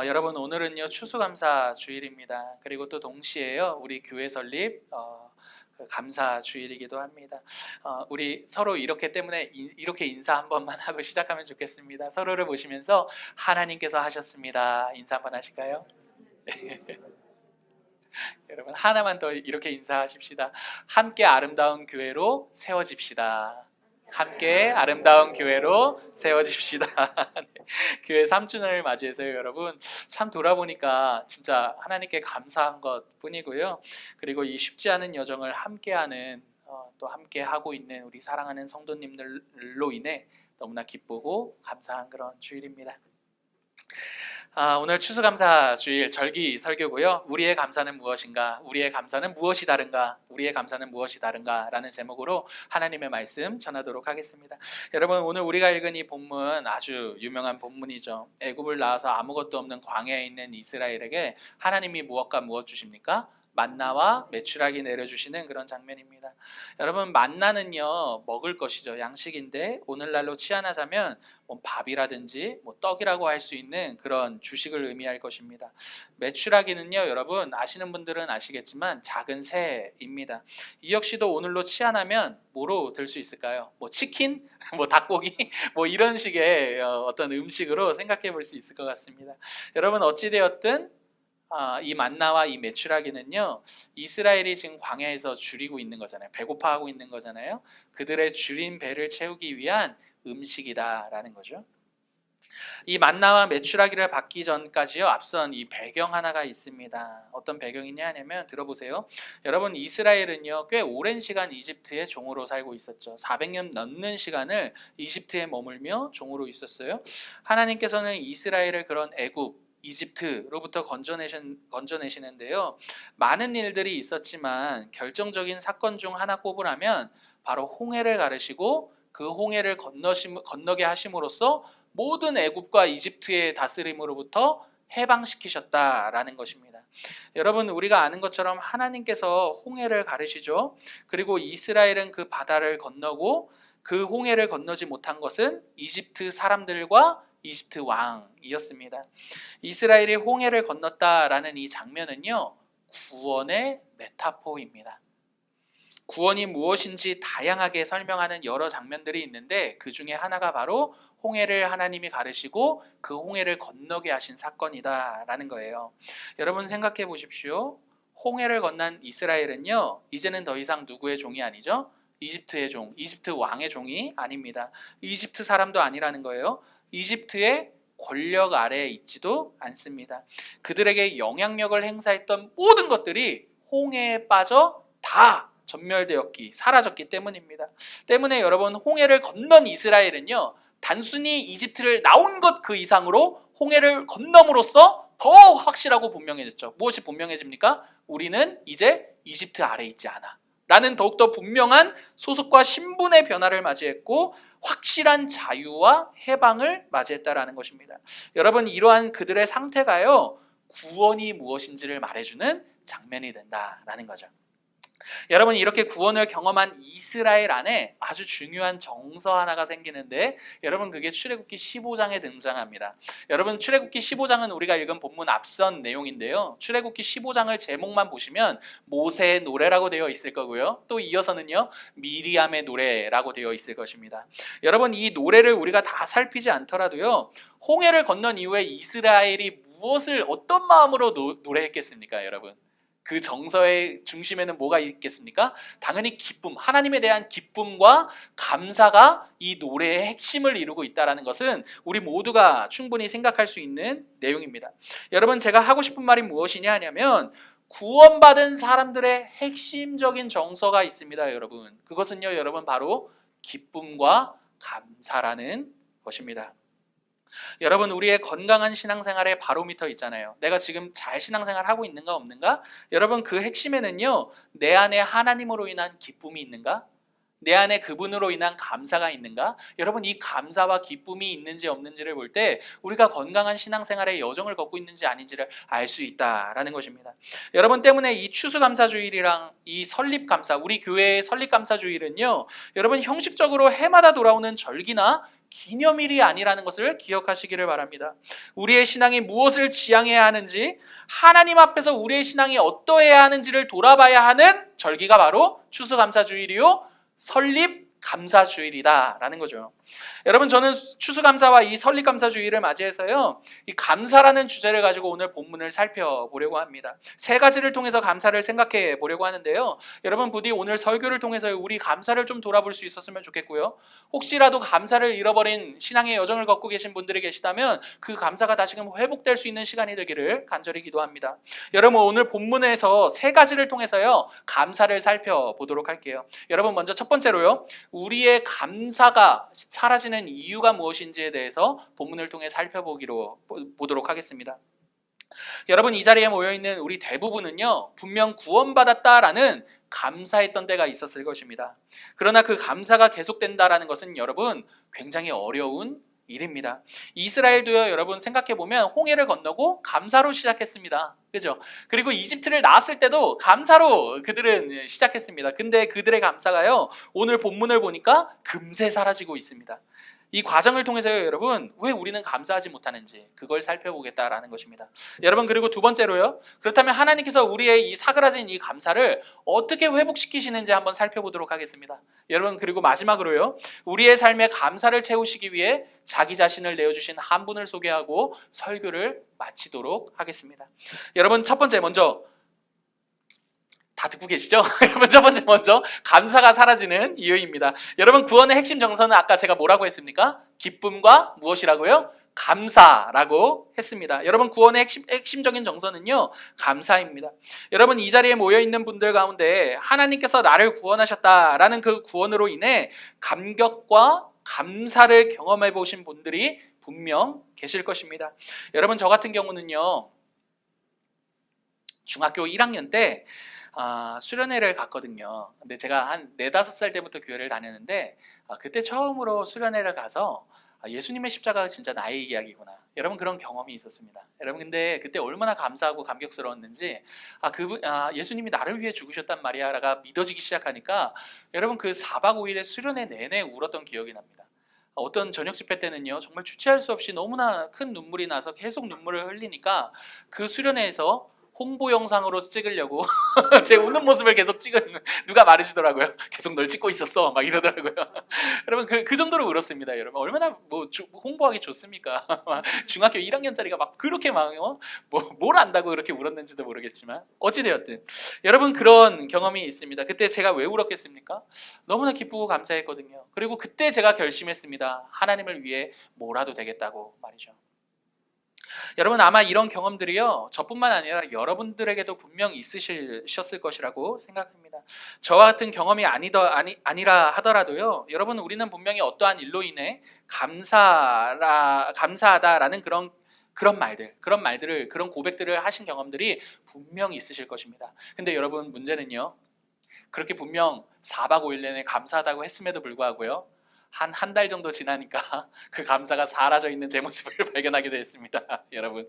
여러분 오늘은요 추수감사 주일입니다. 그리고 또 동시에요 우리 교회 설립 그 감사 주일이기도 합니다. 우리 서로 이렇게 인사 한 번만 하고 시작하면 좋겠습니다. 서로를 보시면서 하나님께서 하셨습니다. 인사 한번 하실까요? 여러분 하나만 더 이렇게 인사하십시다. 함께 아름다운 교회로 세워집시다. 함께 아름다운 교회로 세워집시다. 네. 교회 3주년을 맞이해서요 여러분 참 돌아보니까 진짜 하나님께 감사한 것 뿐이고요. 그리고 이 쉽지 않은 여정을 함께하는 또 함께하고 있는 우리 사랑하는 성도님들로 인해 너무나 기쁘고 감사한 그런 주일입니다. 오늘 추수감사 주일 절기 설교고요. 우리의 감사는 무엇인가? 우리의 감사는 무엇이 다른가? 우리의 감사는 무엇이 다른가? 라는 제목으로 하나님의 말씀 전하도록 하겠습니다. 여러분 오늘 우리가 읽은 이 본문 아주 유명한 본문이죠. 애굽을 나와서 아무것도 없는 광야에 있는 이스라엘에게 하나님이 무엇과 무엇 주십니까? 만나와 메추라기 내려주시는 그런 장면입니다. 여러분 만나는요 먹을 것이죠. 양식인데 오늘날로 치환하자면 밥이라든지 떡이라고 할 수 있는 그런 주식을 의미할 것입니다. 메추라기는요 여러분 아시는 분들은 아시겠지만 작은 새입니다. 이 역시도 오늘로 치환하면 뭐로 들 수 있을까요? 치킨? 닭고기? 이런 식의 어떤 음식으로 생각해 볼 수 있을 것 같습니다. 여러분 어찌되었든 이 만나와 이 메추라기는요 이스라엘이 지금 광야에서 줄이고 있는 거잖아요. 배고파하고 있는 거잖아요. 그들의 줄인 배를 채우기 위한 음식이다라는 거죠. 이 만나와 메추라기를 받기 전까지요 앞선 이 배경 하나가 있습니다. 어떤 배경이냐 하면 들어보세요. 여러분 이스라엘은요 꽤 오랜 시간 이집트의 종으로 살고 있었죠. 400년 넘는 시간을 이집트에 머물며 종으로 있었어요. 하나님께서는 이스라엘을 그런 애굽 이집트로부터 건져내시는데요. 많은 일들이 있었지만 결정적인 사건 중 하나 꼽으라면 바로 홍해를 가르시고 그 홍해를 건너게 하심으로써 모든 애굽과 이집트의 다스림으로부터 해방시키셨다라는 것입니다. 여러분 우리가 아는 것처럼 하나님께서 홍해를 가르시죠. 그리고 이스라엘은 그 바다를 건너고 그 홍해를 건너지 못한 것은 이집트 사람들과 이집트 왕이었습니다. 이스라엘이 홍해를 건넜다라는 이 장면은요 구원의 메타포입니다. 구원이 무엇인지 다양하게 설명하는 여러 장면들이 있는데 그 중에 하나가 바로 홍해를 하나님이 가르시고 그 홍해를 건너게 하신 사건이다라는 거예요. 여러분 생각해 보십시오. 홍해를 건넌 이스라엘은요 이제는 더 이상 누구의 종이 아니죠? 이집트의 종, 이집트 왕의 종이 아닙니다. 이집트 사람도 아니라는 거예요. 이집트의 권력 아래에 있지도 않습니다. 그들에게 영향력을 행사했던 모든 것들이 홍해에 빠져 다 전멸되었기, 사라졌기 때문입니다. 때문에 여러분 홍해를 건넌 이스라엘은요 단순히 이집트를 나온 것 그 이상으로 홍해를 건너므로써 더 확실하고 분명해졌죠. 무엇이 분명해집니까? 우리는 이제 이집트 아래에 있지 않아 라는 더욱더 분명한 소속과 신분의 변화를 맞이했고 확실한 자유와 해방을 맞이했다라는 것입니다. 여러분 이러한 그들의 상태가요 구원이 무엇인지를 말해주는 장면이 된다라는 거죠. 여러분 이렇게 구원을 경험한 이스라엘 안에 아주 중요한 정서 하나가 생기는데 여러분 그게 출애굽기 15장에 등장합니다. 여러분 출애굽기 15장은 우리가 읽은 본문 앞선 내용인데요. 출애굽기 15장을 제목만 보시면 모세의 노래라고 되어 있을 거고요. 또 이어서는요 미리암의 노래라고 되어 있을 것입니다. 여러분 이 노래를 우리가 다 살피지 않더라도요 홍해를 건넌 이후에 이스라엘이 무엇을 어떤 마음으로 노래했겠습니까 여러분? 그 정서의 중심에는 뭐가 있겠습니까? 당연히 기쁨, 하나님에 대한 기쁨과 감사가 이 노래의 핵심을 이루고 있다는 것은 우리 모두가 충분히 생각할 수 있는 내용입니다. 여러분 제가 하고 싶은 말이 무엇이냐 하냐면 구원받은 사람들의 핵심적인 정서가 있습니다. 여러분 그것은요 여러분 바로 기쁨과 감사라는 것입니다. 여러분 우리의 건강한 신앙생활의 바로미터 있잖아요. 내가 지금 잘 신앙생활하고 있는가 없는가? 여러분 그 핵심에는요 내 안에 하나님으로 인한 기쁨이 있는가? 내 안에 그분으로 인한 감사가 있는가? 여러분 이 감사와 기쁨이 있는지 없는지를 볼 때 우리가 건강한 신앙생활의 여정을 걷고 있는지 아닌지를 알 수 있다라는 것입니다. 여러분 때문에 이 추수감사주일이랑 이 설립감사, 우리 교회의 설립감사주일은요 여러분 형식적으로 해마다 돌아오는 절기나 기념일이 아니라는 것을 기억하시기를 바랍니다. 우리의 신앙이 무엇을 지향해야 하는지, 하나님 앞에서 우리의 신앙이 어떠해야 하는지를 돌아봐야 하는 절기가 바로 추수감사주일이요 설립감사주일이다라는 거죠. 여러분, 저는 추수감사와 이 설립감사주일을 맞이해서요, 이 감사라는 주제를 가지고 오늘 본문을 살펴보려고 합니다. 세 가지를 통해서 감사를 생각해 보려고 하는데요, 여러분 부디 오늘 설교를 통해서 우리 감사를 좀 돌아볼 수 있었으면 좋겠고요, 혹시라도 감사를 잃어버린 신앙의 여정을 걷고 계신 분들이 계시다면 그 감사가 다시금 회복될 수 있는 시간이 되기를 간절히 기도합니다. 여러분, 오늘 본문에서 세 가지를 통해서요 감사를 살펴보도록 할게요. 여러분, 먼저 첫 번째로요, 우리의 감사가 사라지는 이유가 무엇인지에 대해서 본문을 통해 살펴보도록 하겠습니다. 여러분, 이 자리에 모여있는 우리 대부분은요, 분명 구원받았다라는 감사했던 때가 있었을 것입니다. 그러나 그 감사가 계속된다라는 것은 여러분 굉장히 어려운 일입니다. 이스라엘도요, 여러분 생각해보면 홍해를 건너고 감사로 시작했습니다. 그죠? 그리고 이집트를 나왔을 때도 감사로 그들은 시작했습니다. 근데 그들의 감사가요, 오늘 본문을 보니까 금세 사라지고 있습니다. 이 과정을 통해서요, 여러분 왜 우리는 감사하지 못하는지 그걸 살펴보겠다라는 것입니다. 여러분, 그리고 두 번째로요, 그렇다면 하나님께서 우리의 이 사그라진 이 감사를 어떻게 회복시키시는지 한번 살펴보도록 하겠습니다. 여러분, 그리고 마지막으로요, 우리의 삶에 감사를 채우시기 위해 자기 자신을 내어주신 한 분을 소개하고 설교를 마치도록 하겠습니다. 여러분, 첫 번째 먼저 다 듣고 계시죠? 여러분, 첫 번째 먼저 감사가 사라지는 이유입니다. 여러분, 구원의 핵심 정서는 아까 제가 뭐라고 했습니까? 기쁨과 무엇이라고요? 감사라고 했습니다. 여러분, 구원의 핵심적인 정서는요 감사입니다. 여러분, 이 자리에 모여있는 분들 가운데 하나님께서 나를 구원하셨다라는 그 구원으로 인해 감격과 감사를 경험해 보신 분들이 분명 계실 것입니다. 여러분, 저 같은 경우는요, 중학교 1학년 때 수련회를 갔거든요. 근데 제가 한 4-5살 때부터 교회를 다녔는데 그때 처음으로 수련회를 가서 예수님의 십자가가 진짜 나의 이야기구나, 여러분 그런 경험이 있었습니다. 여러분, 근데 그때 얼마나 감사하고 감격스러웠는지, 예수님이 나를 위해 죽으셨단 말이야라가 믿어지기 시작하니까 여러분, 그 4박 5일의 수련회 내내 울었던 기억이 납니다. 어떤 저녁 집회 때는요, 정말 주체할 수 없이 너무나 큰 눈물이 나서 계속 눈물을 흘리니까 그 수련회에서 홍보 영상으로 찍으려고 제 우는 모습을 계속 누가 말해주더라고요. 계속 널 찍고 있었어 막 이러더라고요. 여러분, 그 정도로 울었습니다. 여러분, 얼마나 홍보하기 좋습니까? 중학교 1학년짜리가 막 그렇게 뭘 안다고 그렇게 울었는지도 모르겠지만 어찌되었든 여러분, 그런 경험이 있습니다. 그때 제가 왜 울었겠습니까? 너무나 기쁘고 감사했거든요. 그리고 그때 제가 결심했습니다. 하나님을 위해 뭐라도 되겠다고 말이죠. 여러분, 아마 이런 경험들이요, 저뿐만 아니라 여러분들에게도 분명 있으셨을 것이라고 생각합니다. 저와 같은 경험이 아니라 하더라도요, 여러분, 우리는 분명히 어떠한 일로 인해 감사하다라는 그런 말들을, 그런 고백들을 하신 경험들이 분명 있으실 것입니다. 근데 여러분, 문제는요, 그렇게 분명 4박 5일 내내 감사하다고 했음에도 불구하고요, 한 달 정도 지나니까 그 감사가 사라져 있는 제 모습을 발견하게 됐습니다. 여러분,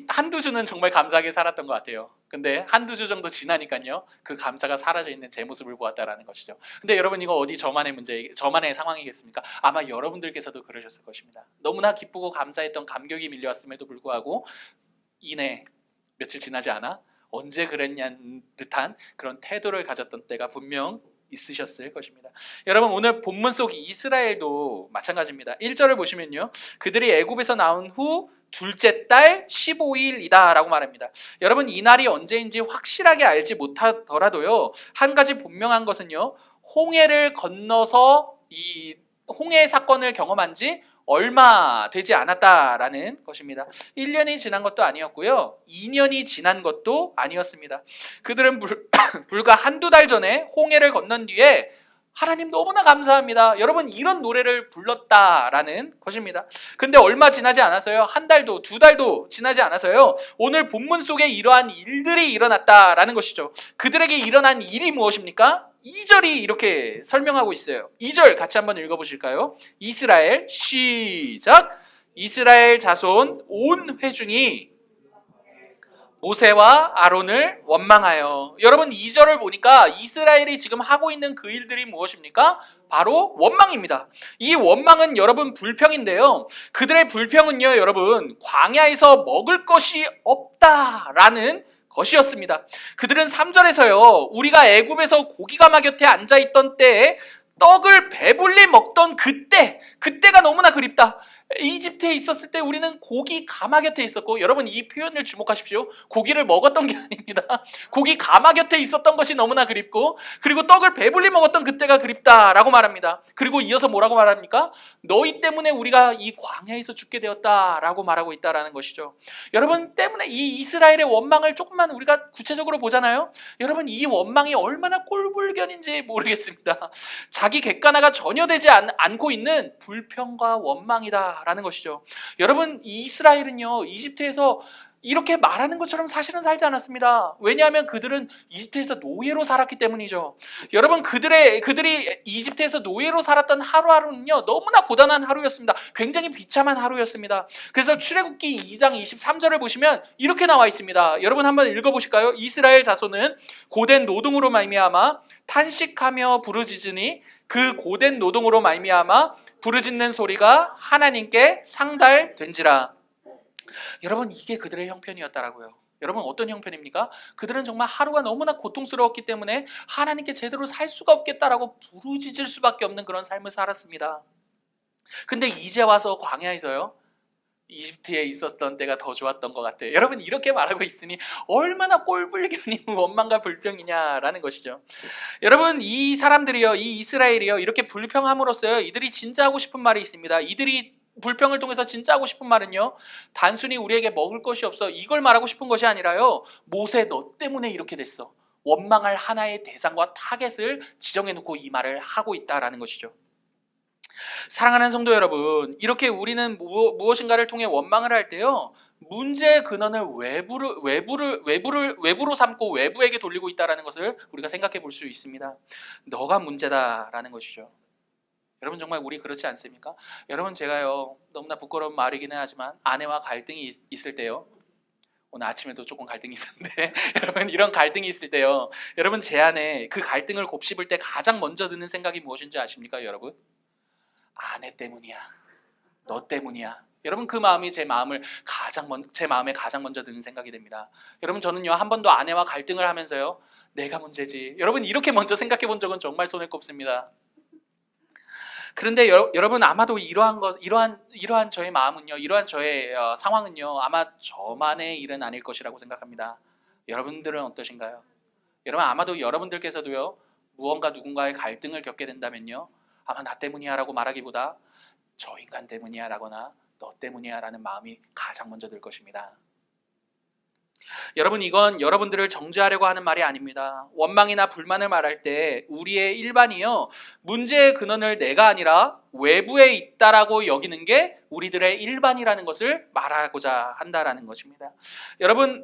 한두 주는 정말 감사하게 살았던 것 같아요. 근데 한두 주 정도 지나니까요, 그 감사가 사라져 있는 제 모습을 보았다라는 것이죠. 근데 여러분, 이거 어디 저만의 상황이겠습니까? 아마 여러분들께서도 그러셨을 것입니다. 너무나 기쁘고 감사했던 감격이 밀려왔음에도 불구하고 이내 며칠 지나지 않아 언제 그랬냐는 듯한 그런 태도를 가졌던 때가 분명 있으셨을 것입니다. 여러분, 오늘 본문 속 이스라엘도 마찬가지입니다. 1절을 보시면요, 그들이 애굽에서 나온 후 둘째 달 15일이다 라고 말합니다. 여러분, 이 날이 언제인지 확실하게 알지 못하더라도요, 한 가지 분명한 것은요, 홍해를 건너서 이 홍해 사건을 경험한 지 얼마 되지 않았다라는 것입니다. 1년이 지난 것도 아니었고요, 2년이 지난 것도 아니었습니다. 그들은 불과 한두 달 전에 홍해를 건넌 뒤에 하나님 너무나 감사합니다, 여러분, 이런 노래를 불렀다라는 것입니다. 근데 얼마 지나지 않아서요, 한 달도 두 달도 지나지 않아서요, 오늘 본문 속에 이러한 일들이 일어났다라는 것이죠. 그들에게 일어난 일이 무엇입니까? 2절이 이렇게 설명하고 있어요. 2절 같이 한번 읽어보실까요? 이스라엘, 시작! 이스라엘 자손 온 회중이 모세와 아론을 원망하여. 여러분 2절을 보니까 이스라엘이 지금 하고 있는 그 일들이 무엇입니까? 바로 원망입니다. 이 원망은 여러분 불평인데요. 그들의 불평은요, 여러분 광야에서 먹을 것이 없다라는 것이었습니다. 그들은 3절에서요, 우리가 애굽에서 고기가마 곁에 앉아있던 때에 떡을 배불리 먹던 그때가 너무나 그립다. 이집트에 있었을 때 우리는 고기 가마 곁에 있었고, 여러분 이 표현을 주목하십시오. 고기를 먹었던 게 아닙니다. 고기 가마 곁에 있었던 것이 너무나 그립고, 그리고 떡을 배불리 먹었던 그때가 그립다라고 말합니다. 그리고 이어서 뭐라고 말합니까? 너희 때문에 우리가 이 광야에서 죽게 되었다라고 말하고 있다라는 것이죠. 여러분 때문에 이 이스라엘의 원망을 조금만 우리가 구체적으로 보잖아요. 여러분 이 원망이 얼마나 꼴불견인지 모르겠습니다. 자기 객관화가 전혀 되지 않고 있는 불평과 원망이다 라는 것이죠. 여러분 이스라엘은요, 이집트에서 이렇게 말하는 것처럼 사실은 살지 않았습니다. 왜냐하면 그들은 이집트에서 노예로 살았기 때문이죠. 여러분 그들이 이집트에서 노예로 살았던 하루하루는요, 너무나 고단한 하루였습니다. 굉장히 비참한 하루였습니다. 그래서 출애굽기 2장 23절을 보시면 이렇게 나와 있습니다. 여러분 한번 읽어보실까요? 이스라엘 자손은 고된 노동으로 말미암아 탄식하며 부르짖으니 그 고된 노동으로 말미암아 부르짖는 소리가 하나님께 상달된지라. 여러분 이게 그들의 형편이었다라고요. 여러분 어떤 형편입니까? 그들은 정말 하루가 너무나 고통스러웠기 때문에 하나님께 제대로 살 수가 없겠다라고 부르짖을 수밖에 없는 그런 삶을 살았습니다. 근데 이제 와서 광야에서요, 이집트에 있었던 때가 더 좋았던 것 같아요. 여러분 이렇게 말하고 있으니 얼마나 꼴불견이 원망과 불평이냐라는 것이죠. 여러분 이 사람들이요, 이 이스라엘이요, 이렇게 불평함으로써요, 이들이 진짜 하고 싶은 말이 있습니다. 이들이 불평을 통해서 진짜 하고 싶은 말은요, 단순히 우리에게 먹을 것이 없어 이걸 말하고 싶은 것이 아니라요, 모세 너 때문에 이렇게 됐어, 원망할 하나의 대상과 타겟을 지정해놓고 이 말을 하고 있다라는 것이죠. 사랑하는 성도 여러분, 이렇게 우리는 무엇인가를 통해 원망을 할 때요, 문제의 근원을 외부로 삼고 외부에게 돌리고 있다는 것을 우리가 생각해 볼 수 있습니다. 너가 문제다라는 것이죠. 여러분 정말 우리 그렇지 않습니까? 여러분 제가요, 너무나 부끄러운 말이기는 하지만 아내와 갈등이 있을 때요, 오늘 아침에도 조금 갈등이 있었는데 여러분 이런 갈등이 있을 때요, 여러분 제 안에 그 갈등을 곱씹을 때 가장 먼저 드는 생각이 무엇인지 아십니까 여러분? 아내 때문이야, 너 때문이야. 여러분 그 마음이 제 마음에 가장 먼저 드는 생각이 됩니다. 여러분 저는요, 한 번도 아내와 갈등을 하면서요, 내가 문제지, 여러분 이렇게 먼저 생각해 본 적은 정말 손에 꼽습니다. 그런데 여러분 아마도 이러한 저의 마음은요, 이러한 저의 상황은요, 아마 저만의 일은 아닐 것이라고 생각합니다. 여러분들은 어떠신가요? 여러분 아마도 여러분들께서도요, 무언가 누군가의 갈등을 겪게 된다면요, 아마 나 때문이야 라고 말하기보다 저 인간 때문이야 라거나 너 때문이야 라는 마음이 가장 먼저 들 것입니다. 여러분 이건 여러분들을 정죄하려고 하는 말이 아닙니다. 원망이나 불만을 말할 때 우리의 일반이요, 문제의 근원을 내가 아니라 외부에 있다라고 여기는 게 우리들의 일반이라는 것을 말하고자 한다라는 것입니다. 여러분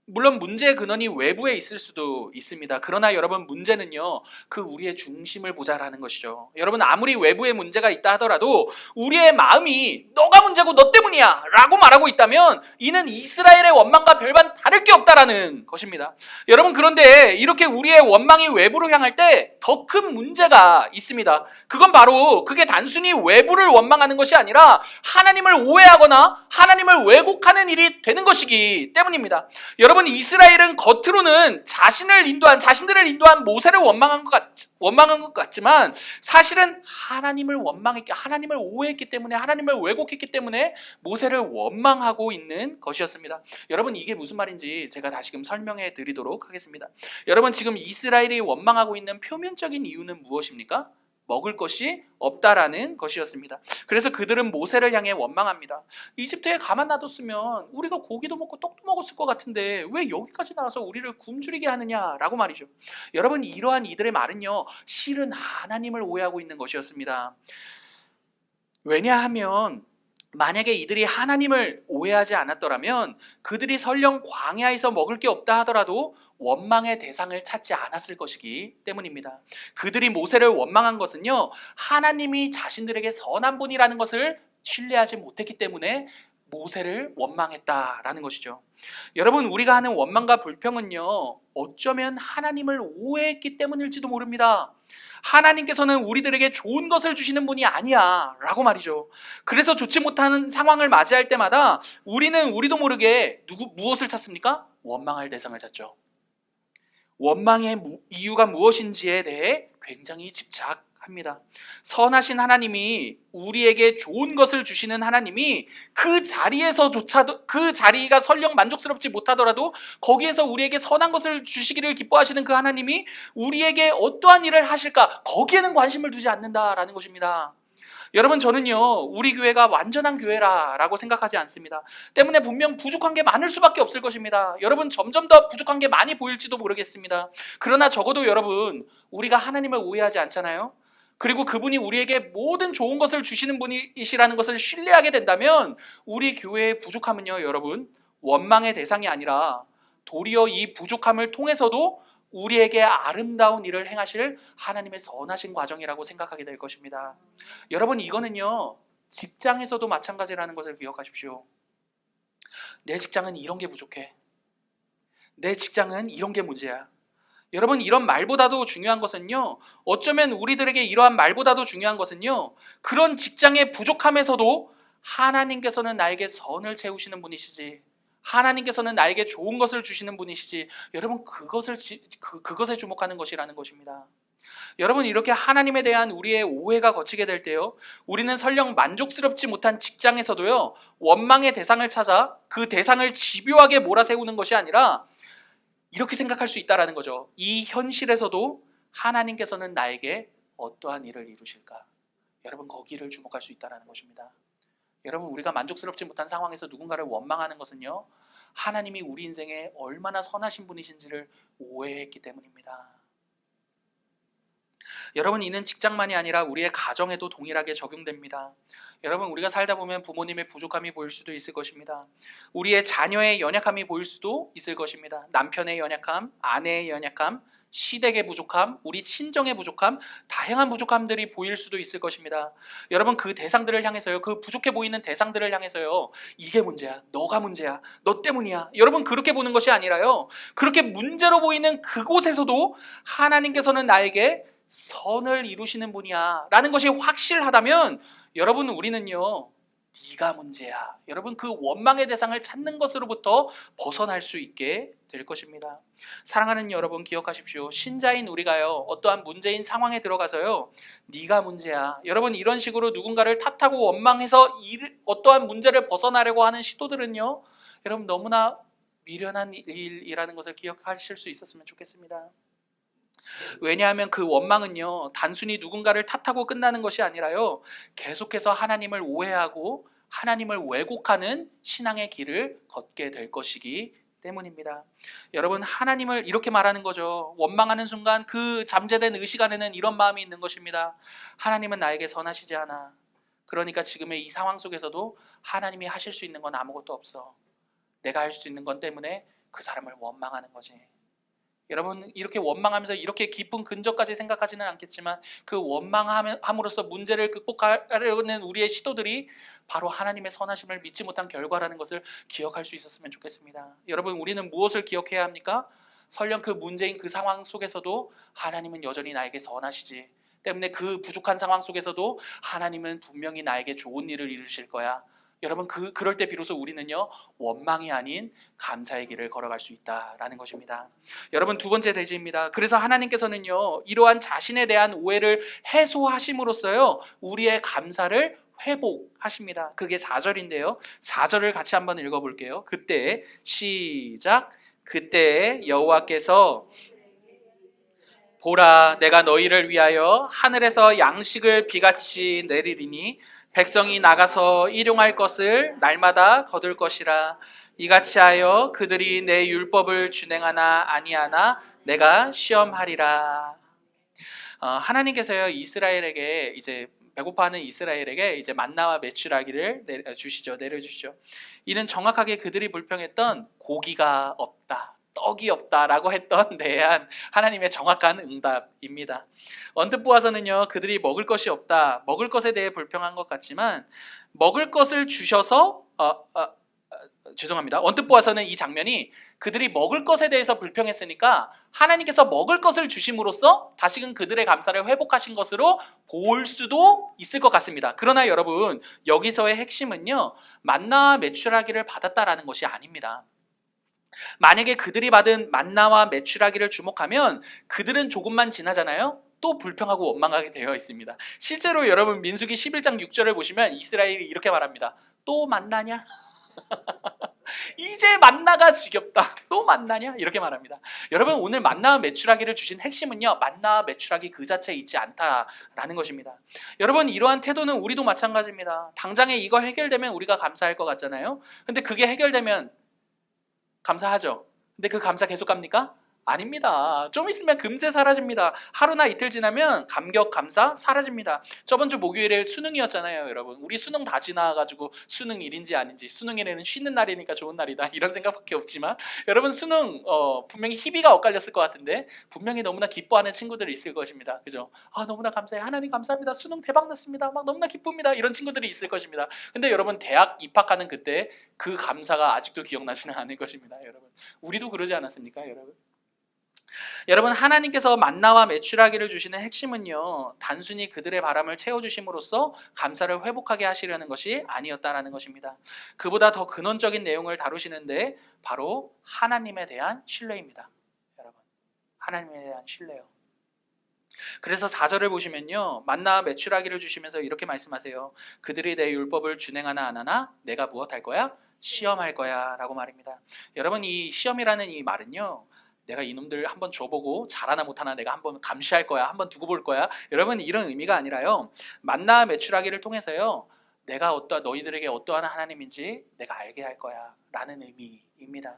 물론 문제의 근원이 외부에 있을 수도 있습니다. 그러나 여러분 문제는요, 그 우리의 중심을 보자라는 것이죠. 여러분 아무리 외부에 문제가 있다 하더라도 우리의 마음이 너가 문제고 너 때문이야 라고 말하고 있다면 이는 이스라엘의 원망과 별반 다를 게 없다라는 것입니다. 여러분 그런데 이렇게 우리의 원망이 외부로 향할 때 더 큰 문제가 있습니다. 그건 바로 그게 단순히 외부를 원망하는 것이 아니라 하나님을 오해하거나 하나님을 왜곡하는 일이 되는 것이기 때문입니다. 여러분 이스라엘은 겉으로는 자신들을 인도한 모세를 원망한 것 같지만 사실은 하나님을 오해했기 때문에, 하나님을 왜곡했기 때문에 모세를 원망하고 있는 것이었습니다. 여러분 이게 무슨 말인지 제가 다시금 설명해 드리도록 하겠습니다. 여러분 지금 이스라엘이 원망하고 있는 표면적인 이유는 무엇입니까? 먹을 것이 없다라는 것이었습니다. 그래서 그들은 모세를 향해 원망합니다. 이집트에 가만 놔뒀으면 우리가 고기도 먹고 떡도 먹었을 것 같은데 왜 여기까지 나와서 우리를 굶주리게 하느냐라고 말이죠. 여러분 이러한 이들의 말은요, 실은 하나님을 오해하고 있는 것이었습니다. 왜냐하면 만약에 이들이 하나님을 오해하지 않았더라면 그들이 설령 광야에서 먹을 게 없다 하더라도 원망의 대상을 찾지 않았을 것이기 때문입니다. 그들이 모세를 원망한 것은요, 하나님이 자신들에게 선한 분이라는 것을 신뢰하지 못했기 때문에 모세를 원망했다라는 것이죠. 여러분, 우리가 하는 원망과 불평은요, 어쩌면 하나님을 오해했기 때문일지도 모릅니다. 하나님께서는 우리들에게 좋은 것을 주시는 분이 아니야 라고 말이죠. 그래서 좋지 못한 상황을 맞이할 때마다 우리도 모르게 무엇을 찾습니까? 원망할 대상을 찾죠. 원망의 이유가 무엇인지에 대해 굉장히 집착합니다. 선하신 하나님이, 우리에게 좋은 것을 주시는 하나님이 그 자리에서조차도, 그 자리가 설령 만족스럽지 못하더라도 거기에서 우리에게 선한 것을 주시기를 기뻐하시는 그 하나님이 우리에게 어떠한 일을 하실까, 거기에는 관심을 두지 않는다라는 것입니다. 여러분, 저는요, 우리 교회가 완전한 교회라고 생각하지 않습니다. 때문에 분명 부족한 게 많을 수밖에 없을 것입니다. 여러분, 점점 더 부족한 게 많이 보일지도 모르겠습니다. 그러나 적어도 여러분, 우리가 하나님을 오해하지 않잖아요. 그리고 그분이 우리에게 모든 좋은 것을 주시는 분이시라는 것을 신뢰하게 된다면 우리 교회의 부족함은요, 여러분, 원망의 대상이 아니라 도리어 이 부족함을 통해서도 우리에게 아름다운 일을 행하실 하나님의 선하신 과정이라고 생각하게 될 것입니다. 여러분, 이거는요, 직장에서도 마찬가지라는 것을 기억하십시오. 내 직장은 이런 게 부족해. 내 직장은 이런 게 문제야. 여러분, 이런 말보다도 중요한 것은요, 어쩌면 우리들에게 이러한 말보다도 중요한 것은요, 그런 직장의 부족함에서도 하나님께서는 나에게 선을 채우시는 분이시지, 하나님께서는 나에게 좋은 것을 주시는 분이시지, 여러분, 그것에 주목하는 것이라는 것입니다. 여러분, 이렇게 하나님에 대한 우리의 오해가 거치게 될 때요, 우리는 설령 만족스럽지 못한 직장에서도요, 원망의 대상을 찾아 그 대상을 집요하게 몰아세우는 것이 아니라 이렇게 생각할 수 있다는 거죠. 이 현실에서도 하나님께서는 나에게 어떠한 일을 이루실까? 여러분, 거기를 주목할 수 있다는 것입니다. 여러분, 우리가 만족스럽지 못한 상황에서 누군가를 원망하는 것은요, 하나님이 우리 인생에 얼마나 선하신 분이신지를 오해했기 때문입니다. 여러분, 이는 직장만이 아니라 우리의 가정에도 동일하게 적용됩니다. 여러분, 우리가 살다 보면 부모님의 부족함이 보일 수도 있을 것입니다. 우리의 자녀의 연약함이 보일 수도 있을 것입니다. 남편의 연약함, 아내의 연약함, 시댁의 부족함, 우리 친정의 부족함, 다양한 부족함들이 보일 수도 있을 것입니다. 여러분, 그 대상들을 향해서요, 그 부족해 보이는 대상들을 향해서요, 이게 문제야, 너가 문제야, 너 때문이야, 여러분, 그렇게 보는 것이 아니라요, 그렇게 문제로 보이는 그곳에서도 하나님께서는 나에게 선을 이루시는 분이야 라는 것이 확실하다면, 여러분, 우리는요, 네가 문제야, 여러분, 그 원망의 대상을 찾는 것으로부터 벗어날 수 있게 될 것입니다. 사랑하는 여러분, 기억하십시오. 신자인 우리가요, 어떠한 문제인 상황에 들어가서요, 네가 문제야, 여러분, 이런 식으로 누군가를 탓하고 원망해서 어떠한 문제를 벗어나려고 하는 시도들은요, 여러분, 너무나 미련한 일이라는 것을 기억하실 수 있었으면 좋겠습니다. 왜냐하면 그 원망은요, 단순히 누군가를 탓하고 끝나는 것이 아니라요, 계속해서 하나님을 오해하고 하나님을 왜곡하는 신앙의 길을 걷게 될 것이기 때문입니다. 여러분, 하나님을 이렇게 말하는 거죠. 원망하는 순간 그 잠재된 의식 안에는 이런 마음이 있는 것입니다. 하나님은 나에게 선하시지 않아. 그러니까 지금의 이 상황 속에서도 하나님이 하실 수 있는 건 아무것도 없어. 내가 할 수 있는 건 때문에 그 사람을 원망하는 거지. 여러분, 이렇게 원망하면서 이렇게 깊은 근저까지 생각하지는 않겠지만 그 원망함으로써 문제를 극복하려는 우리의 시도들이 바로 하나님의 선하심을 믿지 못한 결과라는 것을 기억할 수 있었으면 좋겠습니다. 여러분, 우리는 무엇을 기억해야 합니까? 설령 그 문제인 그 상황 속에서도 하나님은 여전히 나에게 선하시지, 때문에 그 부족한 상황 속에서도 하나님은 분명히 나에게 좋은 일을 이루실 거야. 여러분, 그럴 때 비로소 우리는요, 원망이 아닌 감사의 길을 걸어갈 수 있다라는 것입니다. 여러분, 두 번째 대지입니다. 그래서 하나님께서는요, 이러한 자신에 대한 오해를 해소하심으로써요, 우리의 감사를 회복하십니다. 그게 4절인데요. 4절을 같이 한번 읽어볼게요. 그때, 시작. 그때 여호와께서 보라, 내가 너희를 위하여 하늘에서 양식을 비같이 내리리니 백성이 나가서 일용할 것을 날마다 거둘 것이라. 이같이 하여 그들이 내 율법을 준행하나 아니하나 내가 시험하리라. 하나님께서요, 이스라엘에게 이제 배고파하는 이스라엘에게 이제 만나와 메추라기를 내려주시죠. 이는 정확하게 그들이 불평했던 고기가 없다, 떡이 없다라고 했던 대한 하나님의 정확한 응답입니다. 언뜻 보아서는요, 그들이 먹을 것이 없다, 먹을 것에 대해 불평한 것 같지만 먹을 것을 주셔서 죄송합니다. 언뜻 보아서는 이 장면이 그들이 먹을 것에 대해서 불평했으니까 하나님께서 먹을 것을 주심으로써 다시금 그들의 감사를 회복하신 것으로 볼 수도 있을 것 같습니다. 그러나 여러분, 여기서의 핵심은요, 만나와 메추라기를 받았다라는 것이 아닙니다. 만약에 그들이 받은 만나와 메추라기를 주목하면 그들은 조금만 지나잖아요. 또 불평하고 원망하게 되어 있습니다. 실제로 여러분 민수기 11장 6절을 보시면 이스라엘이 이렇게 말합니다. 또 만나냐? 이제 만나가 지겹다. 또 만나냐? 이렇게 말합니다. 여러분, 오늘 만나와 메추라기를 주신 핵심은요, 만나와 메추라기 그 자체에 있지 않다라는 것입니다. 여러분, 이러한 태도는 우리도 마찬가지입니다. 당장에 이거 해결되면 우리가 감사할 것 같잖아요. 근데 그게 해결되면 감사하죠. 근데 그 감사 계속 갑니까? 아닙니다. 좀 있으면 금세 사라집니다. 하루나 이틀 지나면 감격, 감사 사라집니다. 저번 주 목요일에 수능이었잖아요, 여러분. 우리 수능 다 지나가지고 수능일인지 아닌지, 수능일에는 쉬는 날이니까 좋은 날이다 이런 생각밖에 없지만, 여러분 수능 분명히 희비가 엇갈렸을 것 같은데 분명히 너무나 기뻐하는 친구들이 있을 것입니다. 그죠? 너무나 감사해. 하나님 감사합니다. 수능 대박 났습니다. 막 너무나 기쁩니다. 이런 친구들이 있을 것입니다. 근데 여러분, 대학 입학하는 그때 그 감사가 아직도 기억나지는 않을 것입니다. 여러분, 우리도 그러지 않았습니까, 여러분? 여러분, 하나님께서 만나와 메추라기를 주시는 핵심은요, 단순히 그들의 바람을 채워주심으로써 감사를 회복하게 하시려는 것이 아니었다라는 것입니다. 그보다 더 근원적인 내용을 다루시는데 바로 하나님에 대한 신뢰입니다. 여러분, 하나님에 대한 신뢰요. 그래서 4절을 보시면요, 만나와 메추라기를 주시면서 이렇게 말씀하세요. 그들이 내 율법을 준행하나 안 하나 내가 무엇할 거야? 시험할 거야 라고 말입니다. 여러분, 이 시험이라는 이 말은요, 내가 이놈들 한번 줘보고 잘하나 못하나 내가 한번 감시할 거야, 한번 두고 볼 거야, 여러분, 이런 의미가 아니라요, 만나 메추라기를 통해서요, 내가 너희들에게 어떠한 하나님인지 내가 알게 할 거야 라는 의미입니다.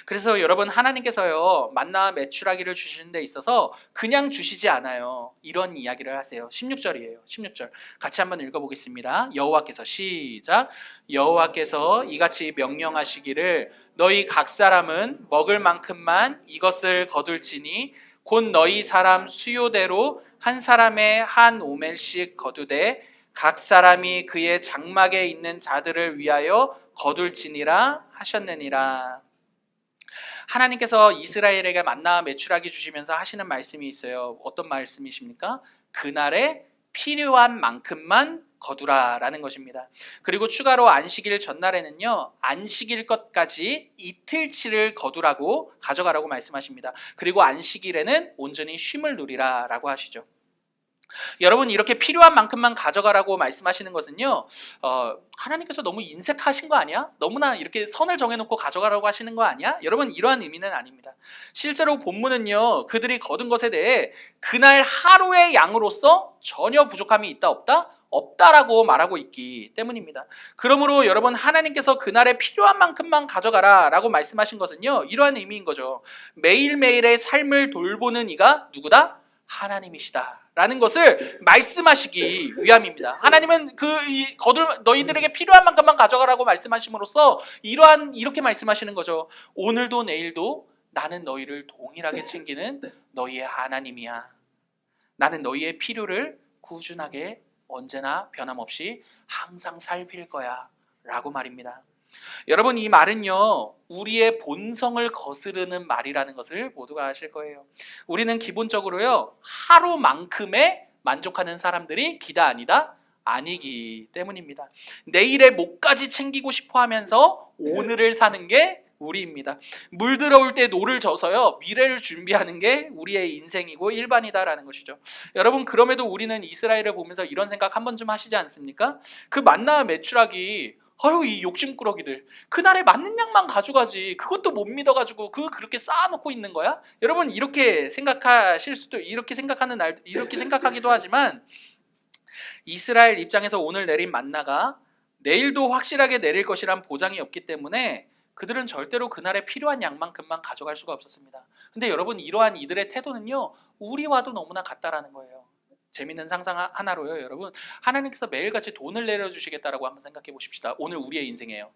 그래서 여러분, 하나님께서요, 만나와 메추라기를 주시는 데 있어서 그냥 주시지 않아요. 이런 이야기를 하세요. 16절이에요. 16절 같이 한번 읽어보겠습니다. 여호와께서, 시작. 여호와께서 이같이 명령하시기를 너희 각 사람은 먹을 만큼만 이것을 거둘지니 곧 너희 사람 수요대로 한 사람의 한 오멜씩 거두되 각 사람이 그의 장막에 있는 자들을 위하여 거둘지니라 하셨느니라. 하나님께서 이스라엘에게 만나와 메추라기 주시면서 하시는 말씀이 있어요. 어떤 말씀이십니까? 그날에 필요한 만큼만 거두라 라는 것입니다. 그리고 추가로 안식일 전날에는요, 안식일 것까지 이틀치를 거두라고 가져가라고 말씀하십니다. 그리고 안식일에는 온전히 쉼을 누리라 라고 하시죠. 여러분, 이렇게 필요한 만큼만 가져가라고 말씀하시는 것은요, 하나님께서 너무 인색하신 거 아니야? 너무나 이렇게 선을 정해놓고 가져가라고 하시는 거 아니야? 여러분, 이러한 의미는 아닙니다. 실제로 본문은요, 그들이 거둔 것에 대해 그날 하루의 양으로서 전혀 부족함이 있다 없다? 없다라고 말하고 있기 때문입니다. 그러므로 여러분, 하나님께서 그날에 필요한 만큼만 가져가라 라고 말씀하신 것은요, 이러한 의미인 거죠. 매일매일의 삶을 돌보는 이가 누구다? 하나님이시다 라는 것을 말씀하시기 위함입니다. 하나님은 너희들에게 필요한 만큼만 가져가라고 말씀하심으로써 이렇게 말씀하시는 거죠. 오늘도 내일도 나는 너희를 동일하게 챙기는 너희의 하나님이야. 나는 너희의 필요를 꾸준하게 언제나 변함없이 항상 살필 거야 라고 말입니다. 여러분, 이 말은요, 우리의 본성을 거스르는 말이라는 것을 모두가 아실 거예요. 우리는 기본적으로요, 하루만큼에 만족하는 사람들이 기다 아니다? 아니기 때문입니다. 내일의 목까지 챙기고 싶어 하면서 오늘을 사는 게 우리입니다. 물 들어올 때 노를 져서요, 미래를 준비하는 게 우리의 인생이고 일반이다라는 것이죠. 여러분, 그럼에도 우리는 이스라엘을 보면서 이런 생각 한 번쯤 하시지 않습니까? 그 만나와 메추라기, 이 욕심꾸러기들, 그날에 맞는 양만 가져가지 그것도 못 믿어가지고 그렇게 쌓아놓고 있는 거야? 여러분, 이렇게 생각하실 수도, 이렇게 생각하기도 하지만 이스라엘 입장에서 오늘 내린 만나가 내일도 확실하게 내릴 것이란 보장이 없기 때문에 그들은 절대로 그날에 필요한 양만큼만 가져갈 수가 없었습니다. 근데 여러분, 이러한 이들의 태도는요, 우리와도 너무나 같다라는 거예요. 재밌는 상상 하나로요, 여러분, 하나님께서 매일같이 돈을 내려주시겠다라고 한번 생각해 보십시다. 오늘 우리의 인생이에요.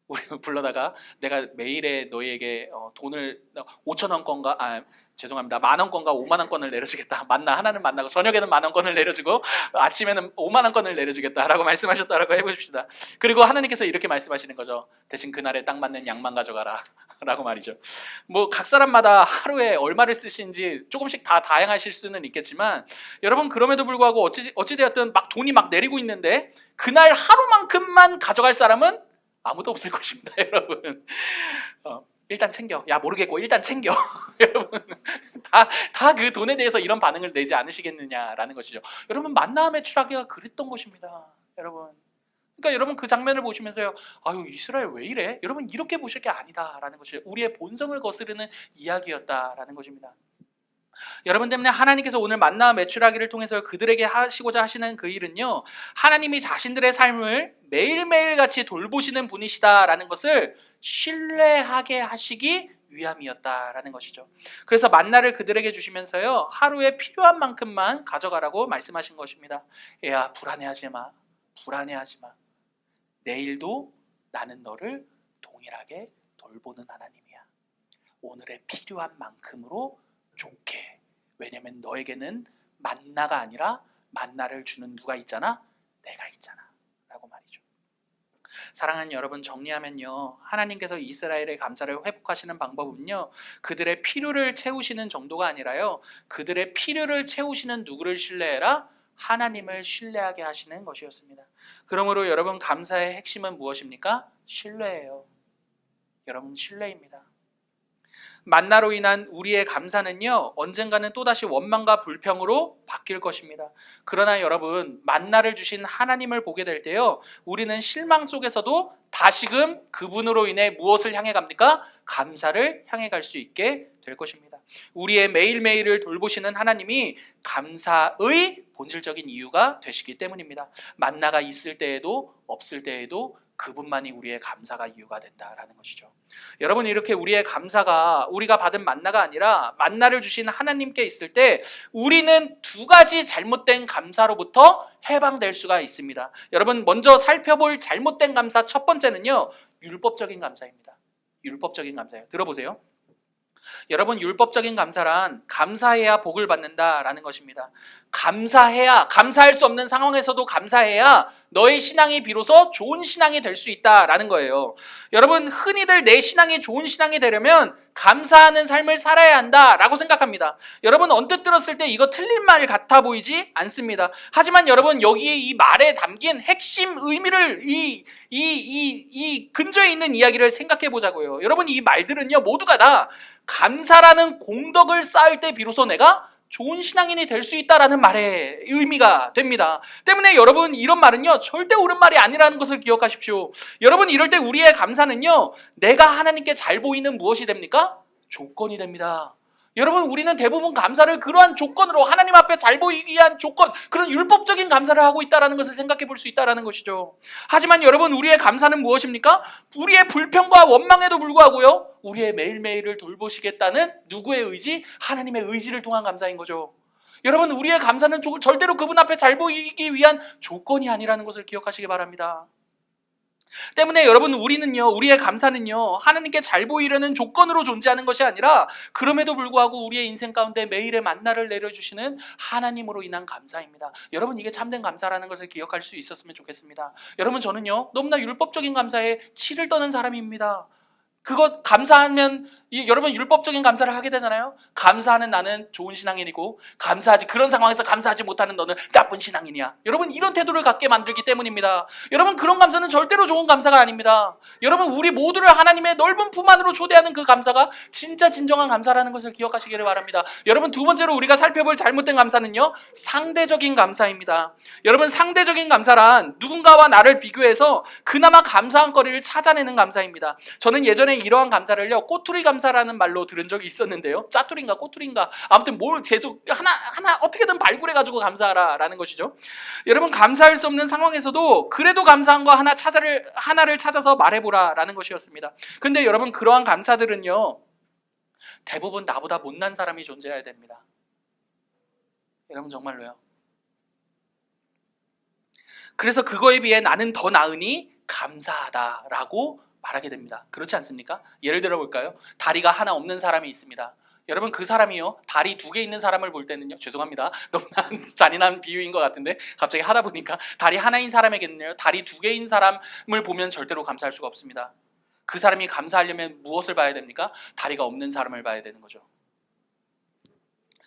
우리 불러다가 내가 매일에 너희에게 돈을 5,000원권가 죄송합니다. 10,000원권과 50,000원권을 내려주겠다. 하나는 만나고 저녁에는 10,000원권을 내려주고 아침에는 50,000원권을 내려주겠다라고 말씀하셨다라고 해보십시다. 그리고 하나님께서 이렇게 말씀하시는 거죠. 대신 그날에 딱 맞는 양만 가져가라 라고 말이죠. 뭐 각 사람마다 하루에 얼마를 쓰시는지 조금씩 다 다양하실 수는 있겠지만 여러분 그럼에도 불구하고 어찌되었든 막 돈이 막 내리고 있는데 그날 하루만큼만 가져갈 사람은 아무도 없을 것입니다. 여러분 일단 챙겨. 야 모르겠고 일단 챙겨. 여러분 다 그 돈에 대해서 이런 반응을 내지 않으시겠느냐라는 것이죠. 여러분 만나함의 추락기가 그랬던 것입니다. 여러분 그러니까 여러분 그 장면을 보시면서요, 아유 이스라엘 왜 이래? 여러분 이렇게 보실 게 아니다라는 것이에요. 우리의 본성을 거스르는 이야기였다라는 것입니다. 여러분 때문에 하나님께서 오늘 만나 매출하기를 통해서 그들에게 하시고자 하시는 그 일은요, 하나님이 자신들의 삶을 매일매일 같이 돌보시는 분이시다라는 것을 신뢰하게 하시기 위함이었다라는 것이죠. 그래서 만나를 그들에게 주시면서요, 하루에 필요한 만큼만 가져가라고 말씀하신 것입니다. 얘야 불안해하지 마. 불안해하지 마. 내일도 나는 너를 동일하게 돌보는 하나님이야. 오늘의 필요한 만큼으로 좋게. 왜냐면 너에게는 만나가 아니라 만나를 주는 누가 있잖아? 내가 있잖아 라고 말이죠. 사랑하는 여러분, 정리하면요, 하나님께서 이스라엘의 감사를 회복하시는 방법은요, 그들의 필요를 채우시는 정도가 아니라요, 그들의 필요를 채우시는 누구를 신뢰해라? 하나님을 신뢰하게 하시는 것이었습니다. 그러므로 여러분 감사의 핵심은 무엇입니까? 신뢰예요. 여러분 신뢰입니다. 만나로 인한 우리의 감사는요, 언젠가는 또다시 원망과 불평으로 바뀔 것입니다. 그러나 여러분, 만나를 주신 하나님을 보게 될 때요, 우리는 실망 속에서도 다시금 그분으로 인해 무엇을 향해 갑니까? 감사를 향해 갈 수 있게 될 것입니다. 우리의 매일매일을 돌보시는 하나님이 감사의 본질적인 이유가 되시기 때문입니다. 만나가 있을 때에도 없을 때에도 그분만이 우리의 감사가 이유가 된다라는 것이죠. 여러분 이렇게 우리의 감사가 우리가 받은 만나가 아니라 만나를 주신 하나님께 있을 때 우리는 두 가지 잘못된 감사로부터 해방될 수가 있습니다. 여러분 먼저 살펴볼 잘못된 감사 첫 번째는요, 율법적인 감사입니다. 율법적인 감사예요. 들어보세요. 여러분 율법적인 감사란 감사해야 복을 받는다라는 것입니다. 감사해야, 감사할 수 없는 상황에서도 감사해야 너의 신앙이 비로소 좋은 신앙이 될 수 있다라는 거예요. 여러분 흔히들 내 신앙이 좋은 신앙이 되려면 감사하는 삶을 살아야 한다라고 생각합니다. 여러분 언뜻 들었을 때 이거 틀린 말 같아 보이지 않습니다. 하지만 여러분 여기에 이 말에 담긴 핵심 의미를 이 근저에 있는 이야기를 생각해 보자고요. 여러분 이 말들은요 모두가 다 감사라는 공덕을 쌓을 때 비로소 내가 좋은 신앙인이 될 수 있다라는 말의 의미가 됩니다. 때문에 여러분 이런 말은요 절대 옳은 말이 아니라는 것을 기억하십시오. 여러분 이럴 때 우리의 감사는요 내가 하나님께 잘 보이는 무엇이 됩니까? 조건이 됩니다. 여러분 우리는 대부분 감사를 그러한 조건으로 하나님 앞에 잘 보이기 위한 조건, 그런 율법적인 감사를 하고 있다는 것을 생각해 볼 수 있다는 것이죠. 하지만 여러분 우리의 감사는 무엇입니까? 우리의 불평과 원망에도 불구하고요 우리의 매일매일을 돌보시겠다는 누구의 의지? 하나님의 의지를 통한 감사인 거죠. 여러분 우리의 감사는 절대로 그분 앞에 잘 보이기 위한 조건이 아니라는 것을 기억하시기 바랍니다. 때문에 여러분 우리는요 우리의 감사는요 하나님께 잘 보이려는 조건으로 존재하는 것이 아니라 그럼에도 불구하고 우리의 인생 가운데 매일의 만나를 내려주시는 하나님으로 인한 감사입니다. 여러분 이게 참된 감사라는 것을 기억할 수 있었으면 좋겠습니다. 여러분 저는요 너무나 율법적인 감사에 치를 떠는 사람입니다. 그것 감사하면 여러분 율법적인 감사를 하게 되잖아요. 감사하는 나는 좋은 신앙인이고 감사하지 그런 상황에서 감사하지 못하는 너는 나쁜 신앙인이야. 여러분 이런 태도를 갖게 만들기 때문입니다. 여러분 그런 감사는 절대로 좋은 감사가 아닙니다. 여러분 우리 모두를 하나님의 넓은 품 안으로 초대하는 그 감사가 진짜 진정한 감사라는 것을 기억하시기를 바랍니다. 여러분 두 번째로 우리가 살펴볼 잘못된 감사는요 상대적인 감사입니다. 여러분 상대적인 감사란 누군가와 나를 비교해서 그나마 감사한 거리를 찾아내는 감사입니다. 저는 예전에 이러한 감사를요 꼬투리 감사라는 말로 들은 적이 있었는데요. 짜투리인가 꼬투리인가 아무튼 뭘 계속 하나 어떻게든 발굴해가지고 감사하라라는 것이죠. 여러분 감사할 수 없는 상황에서도 그래도 감사한 거 하나를 찾아서 말해보라라는 것이었습니다. 근데 여러분 그러한 감사들은요 대부분 나보다 못난 사람이 존재해야 됩니다. 여러분 정말로요. 그래서 그거에 비해 나는 더 나으니 감사하다라고 말하게 됩니다. 그렇지 않습니까? 예를 들어 볼까요? 다리가 하나 없는 사람이 있습니다. 여러분 그 사람이요 다리 2개 있는 사람을 볼 때는요, 죄송합니다, 너무 잔인한 비유인 것 같은데 갑자기 하다 보니까 다리 하나인 사람에게는요 다리 2개인 사람을 보면 절대로 감사할 수가 없습니다. 그 사람이 감사하려면 무엇을 봐야 됩니까? 다리가 없는 사람을 봐야 되는 거죠.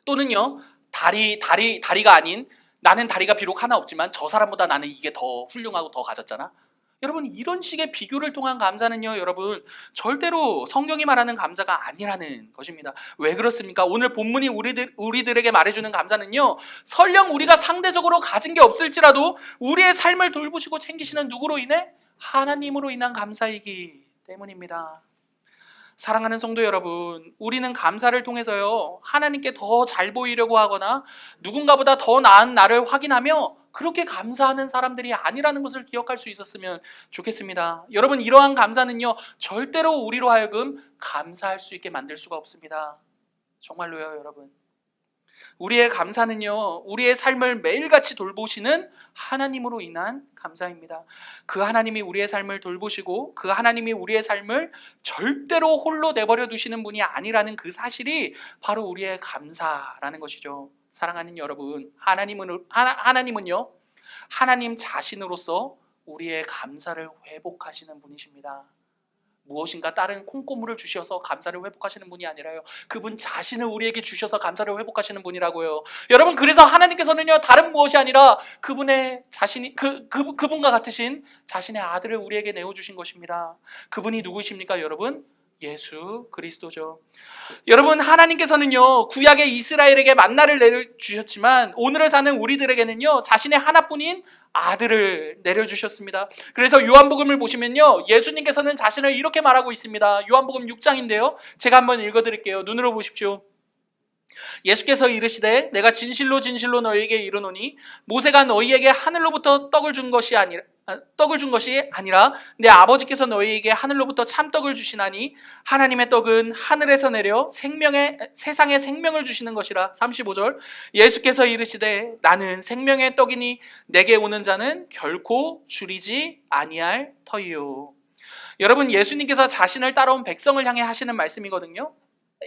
또는요 다리가 아닌, 나는 다리가 비록 하나 없지만 저 사람보다 나는 이게 더 훌륭하고 더 가졌잖아. 여러분 이런 식의 비교를 통한 감사는요, 여러분 절대로 성경이 말하는 감사가 아니라는 것입니다. 왜 그렇습니까? 오늘 본문이 우리들에게 말해주는 감사는요, 설령 우리가 상대적으로 가진 게 없을지라도 우리의 삶을 돌보시고 챙기시는 누구로 인해? 하나님으로 인한 감사이기 때문입니다. 사랑하는 성도 여러분, 우리는 감사를 통해서요 하나님께 더 잘 보이려고 하거나 누군가보다 더 나은 나를 확인하며 그렇게 감사하는 사람들이 아니라는 것을 기억할 수 있었으면 좋겠습니다. 여러분 이러한 감사는요 절대로 우리로 하여금 감사할 수 있게 만들 수가 없습니다. 정말로요 여러분. 우리의 감사는요 우리의 삶을 매일같이 돌보시는 하나님으로 인한 감사입니다. 그 하나님이 우리의 삶을 돌보시고 그 하나님이 우리의 삶을 절대로 홀로 내버려 두시는 분이 아니라는 그 사실이 바로 우리의 감사라는 것이죠. 사랑하는 여러분, 하나님은요 하나님 자신으로서 우리의 감사를 회복하시는 분이십니다. 무엇인가 다른 콩고물을 주셔서 감사를 회복하시는 분이 아니라요, 그분 자신을 우리에게 주셔서 감사를 회복하시는 분이라고요. 여러분 그래서 하나님께서는요 다른 무엇이 아니라 그분의 자신이 그분과 같으신 자신의 아들을 우리에게 내어주신 것입니다. 그분이 누구십니까 여러분? 예수 그리스도죠. 여러분 하나님께서는요 구약의 이스라엘에게 만나를 내려주셨지만 오늘을 사는 우리들에게는요 자신의 하나뿐인 아들을 내려주셨습니다. 그래서 요한복음을 보시면요 예수님께서는 자신을 이렇게 말하고 있습니다. 요한복음 6장인데요 제가 한번 읽어드릴게요. 눈으로 보십시오. 예수께서 이르시되 내가 진실로 진실로 너희에게 이르노니 모세가 너희에게 하늘로부터 떡을 준 것이 아니라 내 아버지께서 너희에게 하늘로부터 참떡을 주시나니 하나님의 떡은 하늘에서 내려 세상에 생명을 주시는 것이라. 35절 예수께서 이르시되 나는 생명의 떡이니 내게 오는 자는 결코 줄이지 아니할 터이요. 여러분 예수님께서 자신을 따라온 백성을 향해 하시는 말씀이거든요.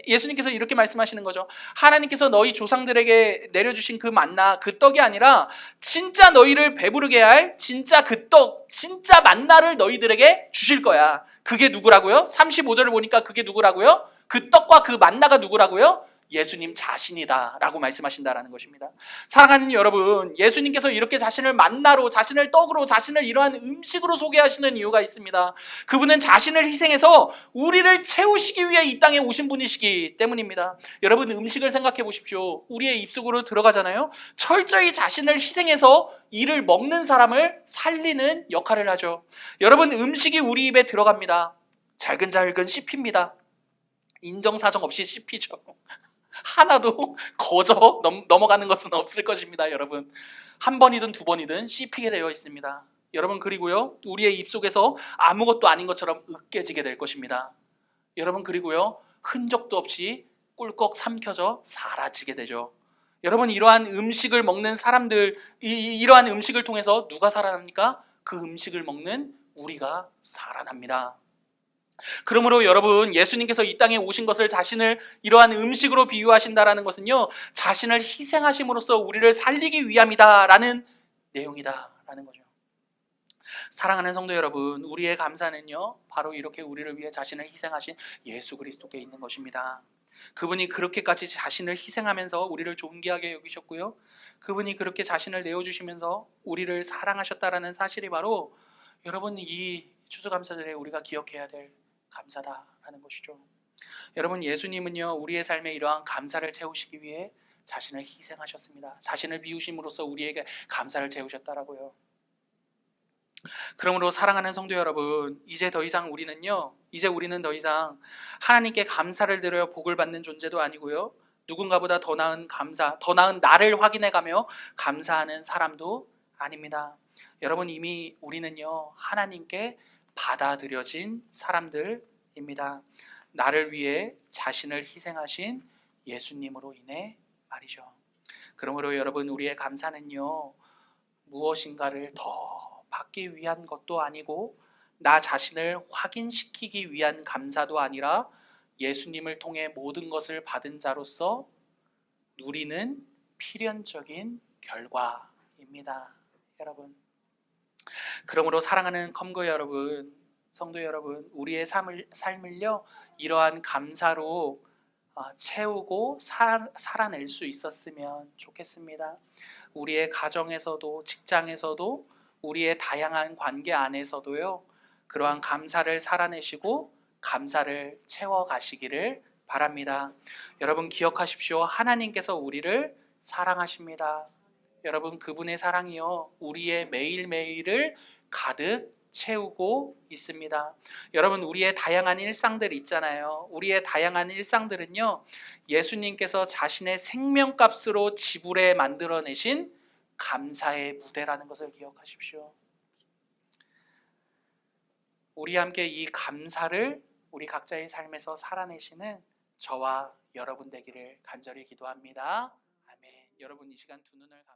예수님께서 이렇게 말씀하시는 거죠. 하나님께서 너희 조상들에게 내려주신 그 만나, 그 떡이 아니라 진짜 너희를 배부르게 할 진짜 그 떡, 진짜 만나를 너희들에게 주실 거야. 그게 누구라고요? 35절을 보니까 그게 누구라고요? 그 떡과 그 만나가 누구라고요? 예수님 자신이다 라고 말씀하신다라는 것입니다. 사랑하는 여러분, 예수님께서 이렇게 자신을 만나로, 자신을 떡으로, 자신을 이러한 음식으로 소개하시는 이유가 있습니다. 그분은 자신을 희생해서 우리를 채우시기 위해 이 땅에 오신 분이시기 때문입니다. 여러분 음식을 생각해 보십시오. 우리의 입속으로 들어가잖아요. 철저히 자신을 희생해서 이를 먹는 사람을 살리는 역할을 하죠. 여러분 음식이 우리 입에 들어갑니다. 잘근잘근 씹힙니다. 인정사정 없이 씹히죠. 하나도 거저 넘어가는 것은 없을 것입니다. 여러분 한 번이든 두 번이든 씹히게 되어 있습니다. 여러분 그리고요 우리의 입속에서 아무것도 아닌 것처럼 으깨지게 될 것입니다. 여러분 그리고요 흔적도 없이 꿀꺽 삼켜져 사라지게 되죠. 여러분 이러한 음식을 먹는 사람들, 이러한 음식을 통해서 누가 살아납니까? 그 음식을 먹는 우리가 살아납니다. 그러므로 여러분 예수님께서 이 땅에 오신 것을 자신을 이러한 음식으로 비유하신다라는 것은요 자신을 희생하심으로써 우리를 살리기 위함이다라는 내용이다라는 거죠. 사랑하는 성도 여러분, 우리의 감사는요 바로 이렇게 우리를 위해 자신을 희생하신 예수 그리스도께 있는 것입니다. 그분이 그렇게까지 자신을 희생하면서 우리를 존귀하게 여기셨고요, 그분이 그렇게 자신을 내어주시면서 우리를 사랑하셨다라는 사실이 바로 여러분 이 추수감사절에 우리가 기억해야 될 감사다라는 것이죠. 여러분 예수님은요 우리의 삶에 이러한 감사를 채우시기 위해 자신을 희생하셨습니다. 자신을 비우심으로써 우리에게 감사를 채우셨다라고요. 그러므로 사랑하는 성도 여러분, 이제 우리는 더 이상 하나님께 감사를 드려 복을 받는 존재도 아니고요, 누군가보다 더 나은 나를 확인해가며 감사하는 사람도 아닙니다. 여러분 이미 우리는요 하나님께 받아들여진 사람들입니다. 나를 위해 자신을 희생하신 예수님으로 인해 말이죠. 그러므로 여러분 우리의 감사는요 무엇인가를 더 받기 위한 것도 아니고 나 자신을 확인시키기 위한 감사도 아니라 예수님을 통해 모든 것을 받은 자로서 누리는 필연적인 결과입니다. 여러분, 그러므로 사랑하는 컴고 여러분, 성도 여러분, 우리의 삶을요 이러한 감사로 채우고 살아낼 수 있었으면 좋겠습니다. 우리의 가정에서도, 직장에서도, 우리의 다양한 관계 안에서도요 그러한 감사를 살아내시고 감사를 채워가시기를 바랍니다. 여러분 기억하십시오. 하나님께서 우리를 사랑하십니다. 여러분 그분의 사랑이요 우리의 매일매일을 가득 채우고 있습니다. 여러분 우리의 다양한 일상들 있잖아요. 우리의 다양한 일상들은요 예수님께서 자신의 생명값으로 지불해 만들어내신 감사의 무대라는 것을 기억하십시오. 우리 함께 이 감사를 우리 각자의 삶에서 살아내시는 저와 여러분 되기를 간절히 기도합니다. 아멘. 여러분 이 시간 두 눈을 감고